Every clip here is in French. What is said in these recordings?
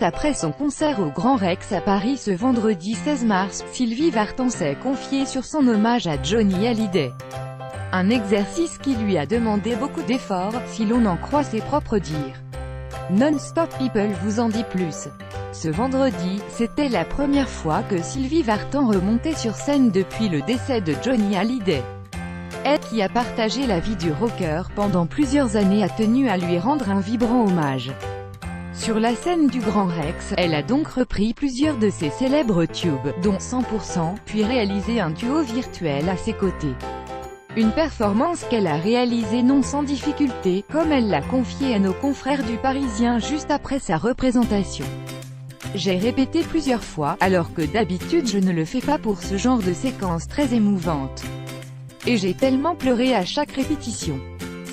après son concert au Grand Rex à Paris ce vendredi 16 mars, Sylvie Vartan s'est confiée sur son hommage à Johnny Hallyday. Un exercice qui lui a demandé beaucoup d'efforts, si l'on en croit ses propres dires. Non-Stop People vous en dit plus. Ce vendredi, c'était la première fois que Sylvie Vartan remontait sur scène depuis le décès de Johnny Hallyday. Elle, qui a partagé la vie du rocker pendant plusieurs années, a tenu à lui rendre un vibrant hommage. Sur la scène du Grand Rex, elle a donc repris plusieurs de ses célèbres tubes, dont 100%, puis réalisé un duo virtuel à ses côtés. Une performance qu'elle a réalisée non sans difficulté, comme elle l'a confié à nos confrères du Parisien juste après sa représentation. J'ai répété plusieurs fois, alors que d'habitude je ne le fais pas pour ce genre de séquence très émouvante. Et j'ai tellement pleuré à chaque répétition.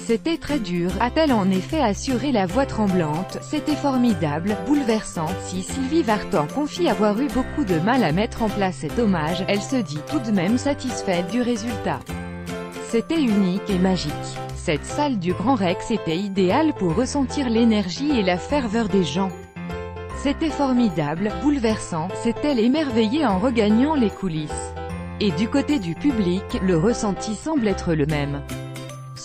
C'était très dur, a-t-elle en effet assuré la voix tremblante. C'était formidable, bouleversant. Si Sylvie Vartan confie avoir eu beaucoup de mal à mettre en place cet hommage, elle se dit tout de même satisfaite du résultat. C'était unique et magique. Cette salle du Grand Rex était idéale pour ressentir l'énergie et la ferveur des gens. C'était formidable, bouleversant, s'est-elle émerveillée en regagnant les coulisses. Et du côté du public, le ressenti semble être le même.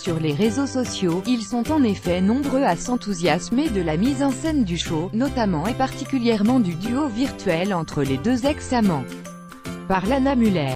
Sur les réseaux sociaux, ils sont en effet nombreux à s'enthousiasmer de la mise en scène du show, notamment et particulièrement du duo virtuel entre les deux ex-amants. Par Lana Muller.